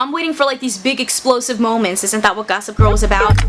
I'm waiting for like these big explosive moments. Isn't that what Gossip Girl was about?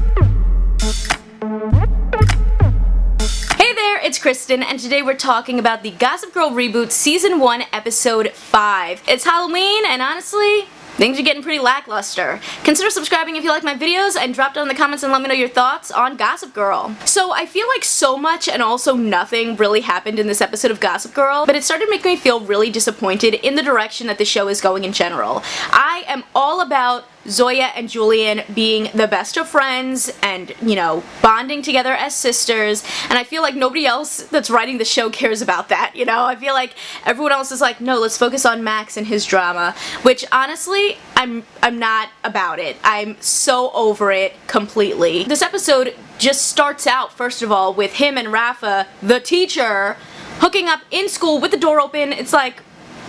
Hey there, it's Kristen, and today we're talking about the Gossip Girl Reboot Season 1, Episode 5. It's Halloween, and honestly, things are getting pretty lackluster. Consider subscribing if you like my videos, and drop down in the comments and let me know your thoughts on Gossip Girl. So I feel like so much and also nothing really happened in this episode of Gossip Girl, but it started making me feel really disappointed in the direction that the show is going in general. I am all about Zoya and Julian being the best of friends and, you know, bonding together as sisters, and I feel like nobody else that's writing the show cares about that, you know? I feel like everyone else is like, no, let's focus on Max and his drama, which honestly, I'm not about it. I'm so over it completely. This episode just starts out, first of all, with him and Rafa, the teacher, hooking up in school with the door open. It's like,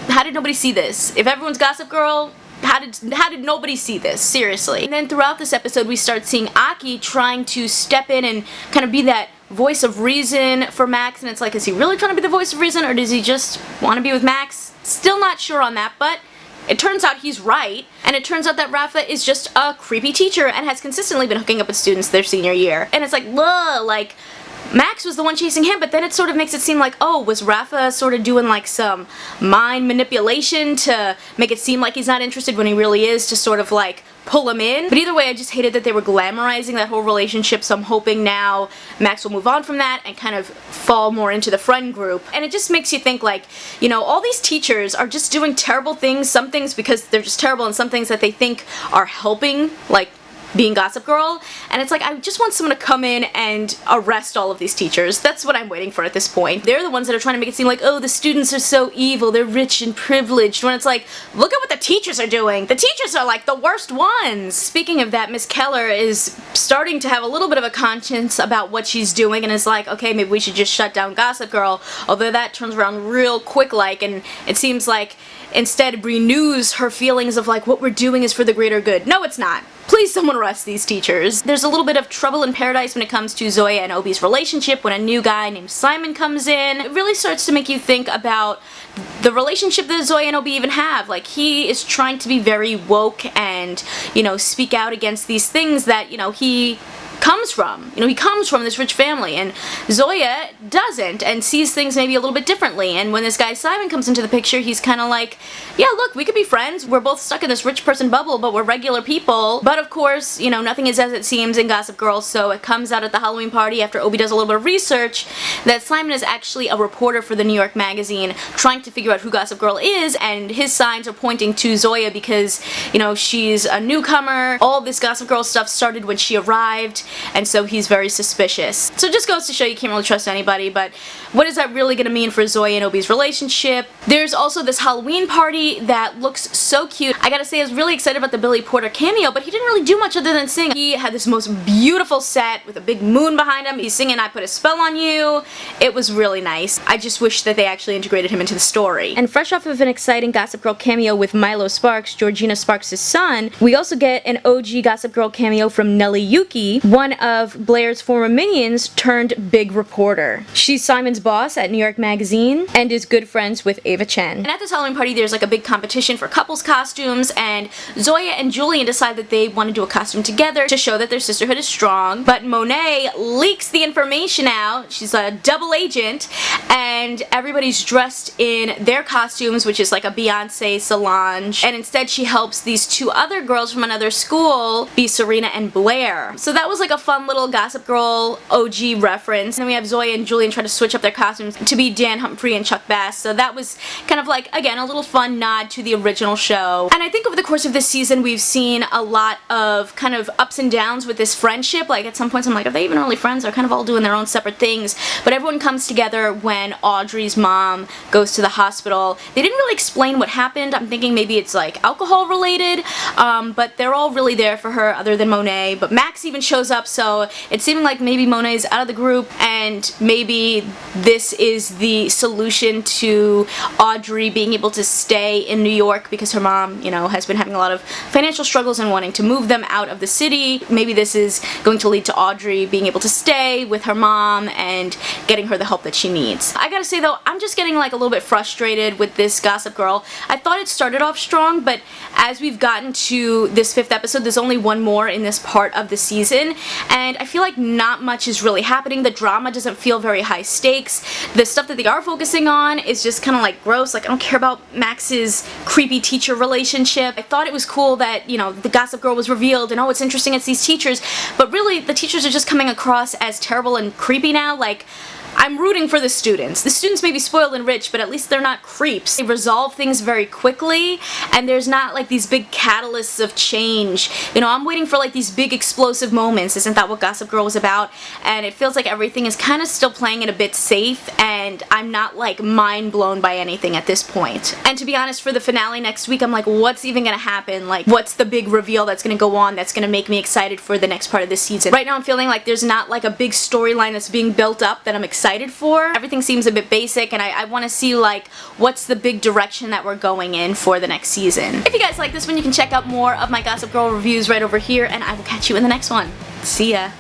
how did nobody see this? If everyone's Gossip Girl, how did nobody see this? Seriously. And then throughout this episode, we start seeing Aki trying to step in and kind of be that voice of reason for Max, and it's like, is he really trying to be the voice of reason, or does he just want to be with Max? Still not sure on that, but it turns out he's right, and it turns out that Rafa is just a creepy teacher and has consistently been hooking up with students their senior year. And it's like, ugh, like, Max was the one chasing him, but then it sort of makes it seem like, oh, was Rafa sort of doing like some mind manipulation to make it seem like he's not interested when he really is, to sort of like pull him in? But either way, I just hated that they were glamorizing that whole relationship, so I'm hoping now Max will move on from that and kind of fall more into the friend group. And it just makes you think like, you know, all these teachers are just doing terrible things, some things because they're just terrible, and some things that they think are helping, like being Gossip Girl, and it's like, I just want someone to come in and arrest all of these teachers. That's what I'm waiting for at this point. They're the ones that are trying to make it seem like, oh, the students are so evil, they're rich and privileged, when it's like, look at what the teachers are doing. The teachers are like the worst ones. Speaking of that, Miss Keller is starting to have a little bit of a conscience about what she's doing, and is like, okay, maybe we should just shut down Gossip Girl, although that turns around real quick like, and it seems like instead renews her feelings of like, what we're doing is for the greater good. No, it's not. Please, someone arrest these teachers. There's a little bit of trouble in paradise when it comes to Zoya and Obi's relationship when a new guy named Simon comes in. It really starts to make you think about the relationship that Zoya and Obi even have. Like, he is trying to be very woke and, you know, speak out against these things that, you know, he comes from. You know, he comes from this rich family, and Zoya doesn't, and sees things maybe a little bit differently. And when this guy Simon comes into the picture, he's kind of like, yeah, look, we could be friends. We're both stuck in this rich person bubble, but we're regular people. But of course, you know, nothing is as it seems in Gossip Girl, so it comes out at the Halloween party after Obi does a little bit of research that Simon is actually a reporter for the New York Magazine trying to figure out who Gossip Girl is, and his signs are pointing to Zoya because, you know, she's a newcomer. All this Gossip Girl stuff started when she arrived, and so he's very suspicious. So it just goes to show you can't really trust anybody, but what is that really going to mean for Zoya and Obi's relationship? There's also this Halloween party that looks so cute. I gotta say, I was really excited about the Billy Porter cameo, but he didn't really do much other than sing. He had this most beautiful set with a big moon behind him. He's singing I Put a Spell on You. It was really nice. I just wish that they actually integrated him into the story. And fresh off of an exciting Gossip Girl cameo with Milo Sparks, Georgina Sparks' son, we also get an OG Gossip Girl cameo from Nellie Yuki, one of Blair's former minions turned big reporter. She's Simon's boss at New York Magazine and is good friends with Ava Chen. And at this Halloween party, there's like a big competition for couples costumes, and Zoya and Julian decide that they want to do a costume together to show that their sisterhood is strong, but Monet leaks the information out. She's a double agent, and everybody's dressed in their costumes, which is like a Beyonce Solange, and instead she helps these two other girls from another school be Serena and Blair. So that was like a fun little Gossip Girl OG reference. And then we have Zoya and Julian try to switch up their costumes to be Dan Humphrey and Chuck Bass, so that was kind of like, again, a little fun nod to the original show. And I think over the course of this season we've seen a lot of kind of ups and downs with this friendship. Like, at some points I'm like, are they even really friends? They're kind of all doing their own separate things, but everyone comes together when Audrey's mom goes to the hospital. They didn't really explain what happened. I'm thinking maybe it's like alcohol related, but they're all really there for her other than Monet. But Max even shows up up, so it's seeming like maybe Monet is out of the group, and maybe this is the solution to Audrey being able to stay in New York because her mom, you know, has been having a lot of financial struggles and wanting to move them out of the city. Maybe this is going to lead to Audrey being able to stay with her mom and getting her the help that she needs. I gotta say though, I'm just getting like a little bit frustrated with this Gossip Girl. I thought it started off strong, but as we've gotten to this 5th episode, there's only one more in this part of the season, and I feel like not much is really happening. The drama doesn't feel very high stakes. The stuff that they are focusing on is just kind of like gross. Like, I don't care about Max's creepy teacher relationship. I thought it was cool that, you know, the Gossip Girl was revealed and oh, it's interesting, it's these teachers, but really the teachers are just coming across as terrible and creepy now. Like, I'm rooting for the students. The students may be spoiled and rich, but at least they're not creeps. They resolve things very quickly, and there's not like these big catalysts of change. You know, I'm waiting for like these big explosive moments. Isn't that what Gossip Girl was about? And it feels like everything is kind of still playing it a bit safe, and I'm not like mind blown by anything at this point. And to be honest, for the finale next week, I'm like, what's even gonna happen? Like, what's the big reveal that's gonna go on that's gonna make me excited for the next part of the season? Right now I'm feeling like there's not like a big storyline that's being built up that I'm excited for. Everything seems a bit basic, and I want to see like what's the big direction that we're going in for the next season. If you guys like this one, you can check out more of my Gossip Girl reviews right over here, and I will catch you in the next one. See ya!